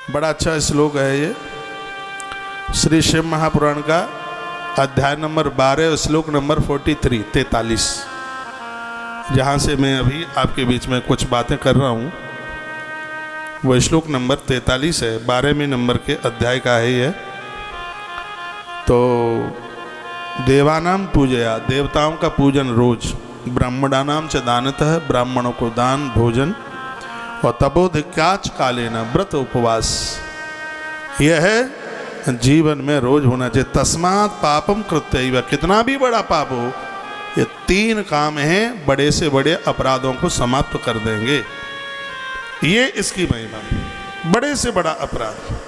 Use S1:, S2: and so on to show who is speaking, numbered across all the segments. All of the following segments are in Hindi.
S1: बड़ा अच्छा श्लोक है ये, श्री शिव महापुराण का अध्याय नंबर 12 श्लोक नंबर 43 जहाँ से मैं अभी आपके बीच में कुछ बातें कर रहा हूँ वह श्लोक नंबर 43 है, 12वें नंबर के अध्याय का है यह। तो देवानाम पूजया, देवताओं का पूजन रोज, ब्राह्मणानाम च दानतः, ब्राह्मणों को दान भोजन, और तपोधिक्याच कालेन व्रत उपवास, यह है जीवन में रोज होना चाहिए। तस्मात् पापम कृत्यैव, कितना भी बड़ा पाप हो, ये 3 काम हैं बड़े से बड़े अपराधों को समाप्त कर देंगे। ये इसकी महिमा, बड़े से बड़ा अपराध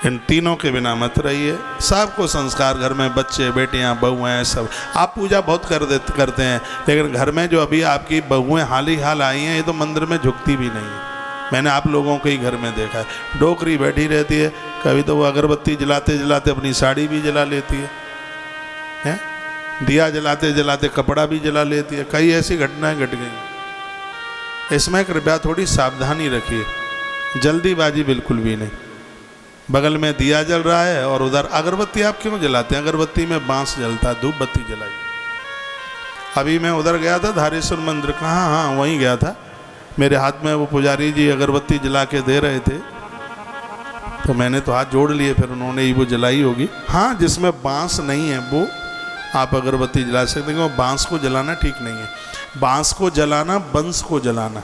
S1: इन तीनों के बिना मत रहिए। सबको संस्कार, घर में बच्चे बेटियां बहुएं सब, आप पूजा बहुत करते हैं, लेकिन घर में जो अभी आपकी बहुएं हाल ही हाल आई हैं, ये तो मंदिर में झुकती भी नहीं है। मैंने आप लोगों के ही घर में देखा है, डोकरी बैठी रहती है, कभी तो वो अगरबत्ती जलाते जलाते अपनी साड़ी भी जला लेती है? दिया जलाते जलाते कपड़ा भी जला लेती है। कई ऐसी घटनाएं घट गई। इसमें कृपया थोड़ी सावधानी रखिए, जल्दीबाजी बिल्कुल भी नहीं। बगल में दिया जल रहा है और उधर अगरबत्ती आप क्यों जलाते हैं? अगरबत्ती में बांस जलता है, धूप बत्ती जलाई। अभी मैं उधर गया था धारेश्वर मंदिर, कहाँ, हाँ वहीं गया था। मेरे हाथ में वो पुजारी जी अगरबत्ती जला के दे रहे थे, तो मैंने तो हाथ जोड़ लिए, फिर उन्होंने ही वो जलाई होगी। हाँ, जिसमें बांस नहीं है वो आप अगरबत्ती जला सकते हैं, बांस को जलाना ठीक नहीं है। बांस को जलाना बंस को जलाना,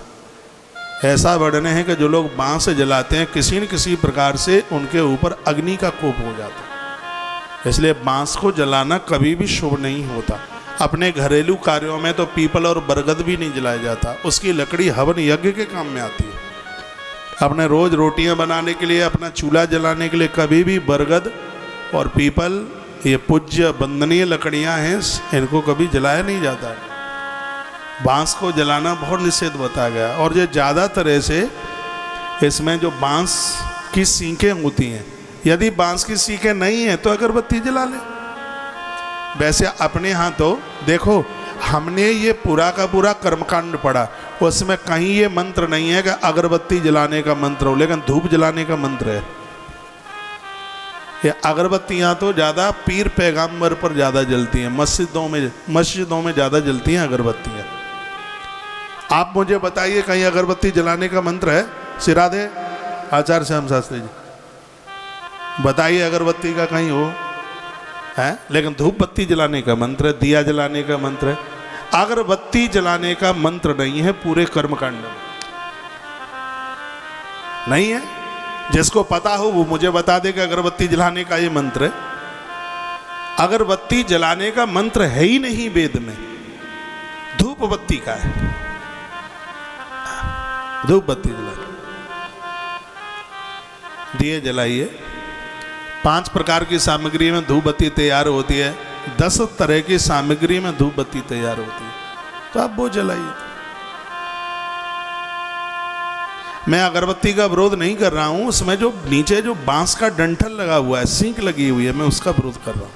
S1: ऐसा वर्णन है कि जो लोग बांस जलाते हैं किसी न किसी प्रकार से उनके ऊपर अग्नि का कोप हो जाता है। इसलिए बांस को जलाना कभी भी शुभ नहीं होता। अपने घरेलू कार्यों में तो पीपल और बरगद भी नहीं जलाया जाता, उसकी लकड़ी हवन यज्ञ के काम में आती है। अपने रोज रोटियां बनाने के लिए, अपना चूल्हा जलाने के लिए कभी भी बरगद और पीपल, ये पूज्य वंदनीय लकड़ियां हैं, इनको कभी जलाया नहीं जाता है। बांस को जलाना बहुत निषेध बताया गया। और ये ज़्यादा तरह से इसमें जो बांस की सीखें होती हैं, यदि बांस की सीखें नहीं है तो अगरबत्ती जला ले। वैसे अपने यहाँ तो देखो, हमने ये पूरा का पूरा कर्मकांड पढ़ा, उसमें कहीं ये मंत्र नहीं है कि अगरबत्ती जलाने का मंत्र हो, लेकिन धूप जलाने का मंत्र है। ये अगरबत्तियाँ तो ज़्यादा पीर पैगंबर पर ज़्यादा जलती हैं, मस्जिदों में ज़्यादा जलती हैं अगरबत्तियाँ। आप मुझे बताइए कहीं अगरबत्ती जलाने का मंत्र है? सिराधे आचार्य श्याम शास्त्री जी, बताइए अगरबत्ती का कहीं हो है? लेकिन धूप बत्ती जलाने का मंत्र है, दिया जलाने का मंत्र है। अगरबत्ती जलाने का मंत्र नहीं है पूरे कर्मकांड में, नहीं है। जिसको पता हो वो मुझे बता दे कि अगरबत्ती जलाने का ये मंत्र है। अगरबत्ती जलाने का मंत्र है ही नहीं वेद में, धूप बत्ती का है। धूप बत्ती जलाइए, दिए जलाइए। 5 प्रकार की सामग्री में धूप बत्ती तैयार होती है, 10 तरह की सामग्री में धूप बत्ती तैयार होती है, तो आप वो जलाइए। मैं अगरबत्ती का विरोध नहीं कर रहा हूं, उसमें जो नीचे जो बांस का डंठल लगा हुआ है, सींक लगी हुई है, मैं उसका विरोध कर रहा हूं।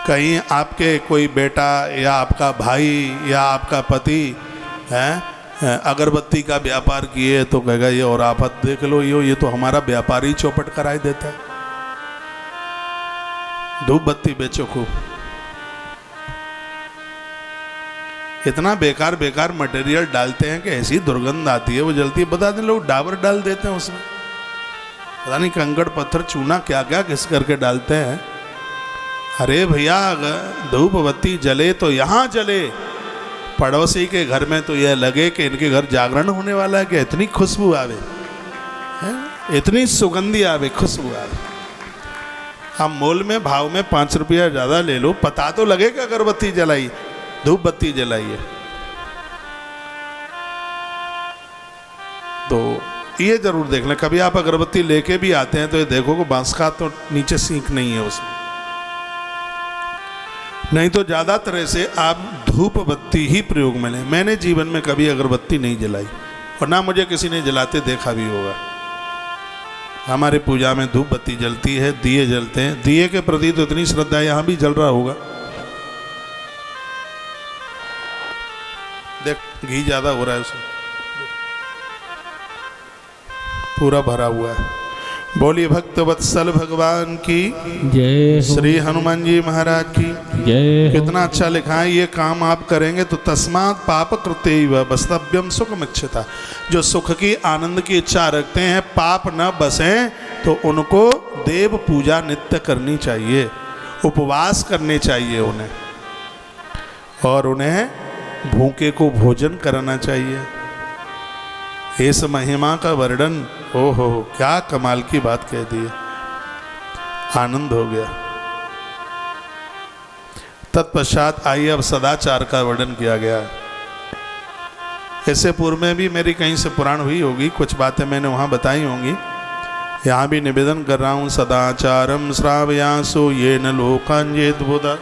S1: कहीं आपके कोई बेटा या आपका भाई या आपका पति है अगरबत्ती का व्यापार किए तो कहेगा ये और आफत देख लो, ये तो हमारा व्यापारी चौपट कराई देता है। धूप बत्ती बेचो खूब। इतना बेकार बेकार मटेरियल डालते हैं कि ऐसी दुर्गंध आती है, वो जलती है। बता दें, लोग डाबर डाल देते हैं उसमें, पता नहीं कंकड़ पत्थर चूना क्या क्या किस करके डालते हैं। अरे भैया, धूप बत्ती जले तो यहाँ जले, पड़ोसी के घर में तो यह लगे कि इनके घर जागरण होने वाला है, कि इतनी खुशबू आवे, इतनी सुगंधी आवे, खुशबू आवे। हम मोल में भाव में 5 रुपया ज़्यादा ले लो, पता तो लगे कि अगरबत्ती जलाई, धूप बत्ती जलाइए। तो ये जरूर देख लें, कभी आप अगरबत्ती लेके भी आते हैं तो ये देखो कि बांस का तो नीचे सींक नहीं है उसमें, नहीं तो ज़्यादा तरह से आप धूप बत्ती ही प्रयोग में लें। मैंने जीवन में कभी अगरबत्ती नहीं जलाई और ना मुझे किसी ने जलाते देखा भी होगा। हमारे पूजा में धूप बत्ती जलती है, दिए जलते हैं। दिए के प्रति तो इतनी श्रद्धा यहाँ भी जल रहा होगा। देख, घी ज़्यादा हो रहा है उसमें। पूरा भरा हुआ है। बोलिए भक्त वत्सल भगवान की
S2: जय हो।
S1: श्री हनुमान जी महाराज की
S2: जय हो।
S1: कितना अच्छा लिखा है, ये काम आप करेंगे तो तस्मात् पाप कृत्यैव वस्तव्यम सुखमिच्छता। जो सुख की आनंद की इच्छा रखते हैं, पाप न बसें, तो उनको देव पूजा नित्य करनी चाहिए, उपवास करने चाहिए उन्हें, और उन्हें भूखे को भोजन कराना चाहिए। इस महिमा का वर्णन, ओ हो क्या कमाल की बात कह दी है, आनंद हो गया। तत्पश्चात आइए अब सदाचार का वर्णन किया गया है। इससे पूर्व में भी मेरी कहीं से पुराण हुई होगी, कुछ बातें मैंने वहाँ बताई होंगी, यहाँ भी निवेदन कर रहा हूँ। सदाचारम श्रावयासो ये न लोकान्येत बुधा।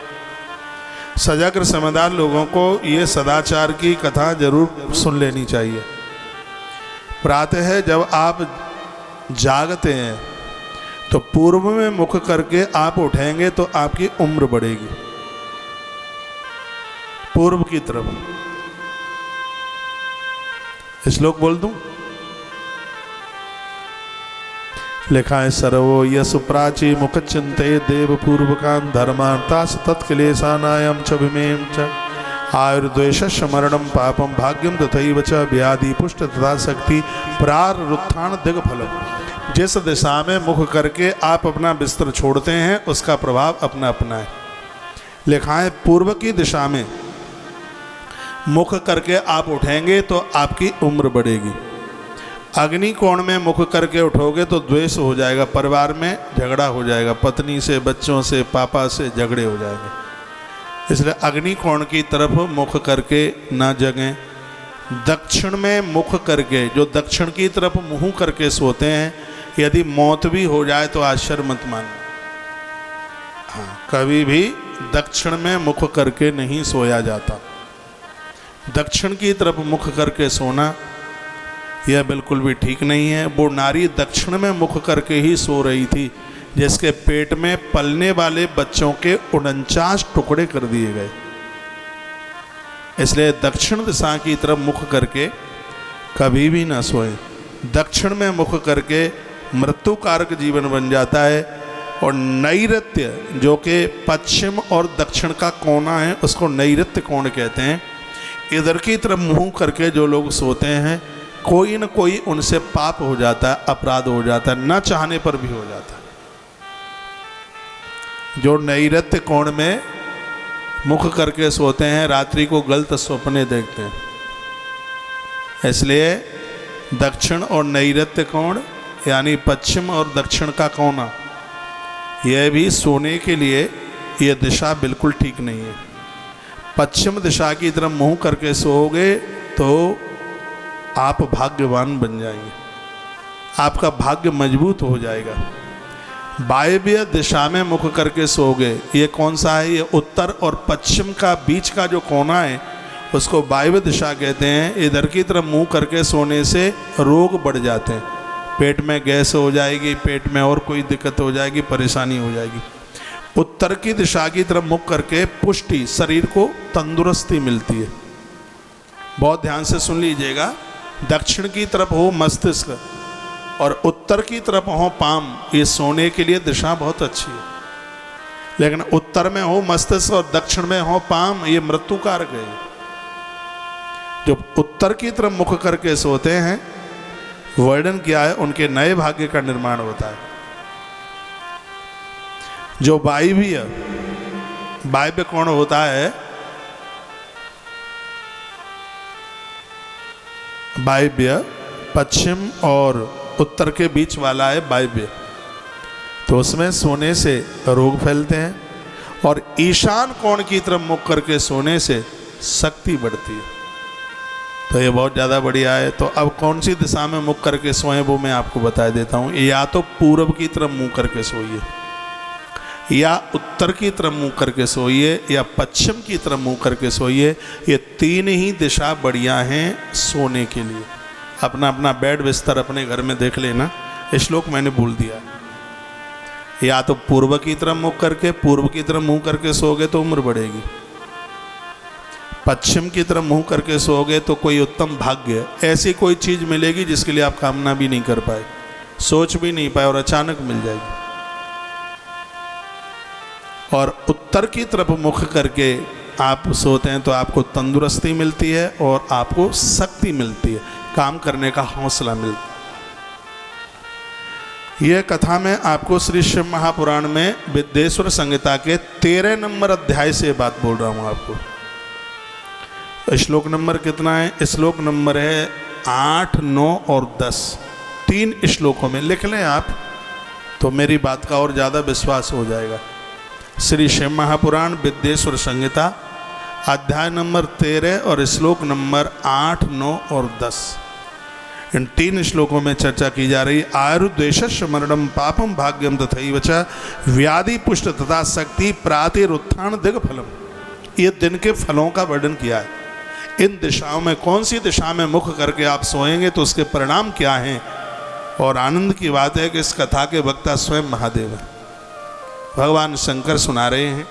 S1: सजाग्र समझदार लोगों को ये सदाचार की कथा जरूर सुन लेनी चाहिए। प्रातः जब आप जागते हैं तो पूर्व में मुख करके आप उठेंगे तो आपकी उम्र बढ़ेगी, पूर्व की तरफ। श्लोक बोल दूं? लिखा है सर्वो यस प्राची मुख चिंते देव पूर्वकान धर्मार्था तत्क्लेशानायम च विमेम च आयुर्द्वेष मरणम पापम भाग्यम तथैव च व्याधि पुष्ट तथा शक्ति प्रारुत्थान दिग्फलम। जिस दिशा में मुख करके आप अपना बिस्तर छोड़ते हैं उसका प्रभाव अपना अपना है। लिखा है पूर्व की दिशा में मुख करके आप उठेंगे तो आपकी उम्र बढ़ेगी। अग्नि कोण में मुख करके उठोगे तो द्वेष हो जाएगा, परिवार में झगड़ा हो जाएगा, पत्नी से, बच्चों से, पापा से झगड़े हो जाएंगे। इसलिए अग्नि कोण की तरफ मुख करके ना जगें। दक्षिण में मुख करके, जो दक्षिण की तरफ मुंह करके सोते हैं, यदि मौत भी हो जाए तो आश्चर्य मत मानना। हाँ, कभी भी दक्षिण में मुख करके नहीं सोया जाता। दक्षिण की तरफ मुख करके सोना यह बिल्कुल भी ठीक नहीं है। वो नारी दक्षिण में मुख करके ही सो रही थी जिसके पेट में पलने वाले बच्चों के 49 टुकड़े कर दिए गए। इसलिए दक्षिण दिशा की तरफ मुख करके कभी भी ना सोए। दक्षिण में मुख करके मृत्यु कारक जीवन बन जाता है। और नैऋत्य, जो कि पश्चिम और दक्षिण का कोना है, उसको नैऋत्य कोण कहते हैं। इधर की तरफ मुंह करके जो लोग सोते हैं, कोई न कोई उनसे पाप हो जाता है, अपराध हो जाता है, न चाहने पर भी हो जाता है। जो नैऋत्य कोण में मुख करके सोते हैं, रात्रि को गलत सपने देखते हैं। इसलिए दक्षिण और नैऋत्य कोण यानी पश्चिम और दक्षिण का कोना, यह भी सोने के लिए यह दिशा बिल्कुल ठीक नहीं है। पश्चिम दिशा की तरफ मुंह करके सोओगे तो आप भाग्यवान बन जाएंगे, आपका भाग्य मजबूत हो जाएगा। वायव्य दिशा में मुख करके सोओगे, ये कौन सा है? ये उत्तर और पश्चिम का बीच का जो कोना है उसको वायव्य दिशा कहते हैं। इधर की तरफ मुंह करके सोने से रोग बढ़ जाते हैं, पेट में गैस हो जाएगी, पेट में और कोई दिक्कत हो जाएगी, परेशानी हो जाएगी। उत्तर की दिशा की तरफ मुख करके पुष्टि, शरीर को तंदुरुस्ती मिलती है। बहुत ध्यान से सुन लीजिएगा। दक्षिण की तरफ हो मस्तिष्क और उत्तर की तरफ हो पाम, ये सोने के लिए दिशा बहुत अच्छी है। लेकिन उत्तर में हो मस्तिष्क और दक्षिण में हो पाम, ये मृत्यु कारक है। जो उत्तर की तरफ मुख करके सोते हैं, वर्णन किया है, उनके नए भाग्य का निर्माण होता है। जो वायव्य कोण होता है, वायव्य पश्चिम और उत्तर के बीच वाला है वायव्य, तो उसमें सोने से रोग फैलते हैं। और ईशान कोण की तरफ मुख करके सोने से शक्ति बढ़ती है। तो ये बहुत ज़्यादा बढ़िया है। तो अब कौन सी दिशा में मुख करके सोएं वो मैं आपको बता देता हूँ। या तो पूर्व की तरफ मुँह करके सोइए, या उत्तर की तरफ मुँह करके सोइए, या पश्चिम की तरफ मुँह करके सोइए। ये तीन ही दिशा बढ़िया हैं सोने के लिए। अपना अपना बेड बिस्तर अपने घर में देख लेना। श्लोक मैंने बोल दिया। या तो पूर्व की तरफ मुँह करके सोओगे तो उम्र बढ़ेगी। पश्चिम की तरफ मुँह करके सोओगे तो कोई उत्तम भाग्य, ऐसी कोई चीज़ मिलेगी जिसके लिए आप कामना भी नहीं कर पाए। सोच भी नहीं पाए और अचानक मिल जाएगी। और उत्तर की तरफ मुख करके आप सोते हैं तो आपको तंदुरुस्ती मिलती है और आपको शक्ति मिलती है, काम करने का हौसला मिलता है। यह कथा मैं आपको श्री शिव महापुराण में विद्येश्वर संहिता के 13 नंबर अध्याय से बात बोल रहा हूं आपको। श्लोक नंबर कितना है? श्लोक नंबर है 8, 9 और 10। 3 श्लोकों में लिख लें आप तो मेरी बात का और ज़्यादा विश्वास हो जाएगा। श्री शिव महापुराण विद्येश्वर संहिता अध्याय नंबर 13 और श्लोक नंबर 8, 9 और 10। इन 3 श्लोकों में चर्चा की जा रही आयुर्द्वेष मरणम पापम भाग्यम तथैव च व्याधि पुष्ट तथा शक्ति प्रातिरुत्थान दिग फलम। ये दिन के फलों का वर्णन किया है। इन दिशाओं में कौन सी दिशा में मुख करके आप सोएंगे तो उसके परिणाम क्या हैं। और आनंद की बात है कि इस कथा के वक्ता स्वयं महादेव हैं। भगवान शंकर सुना रहे हैं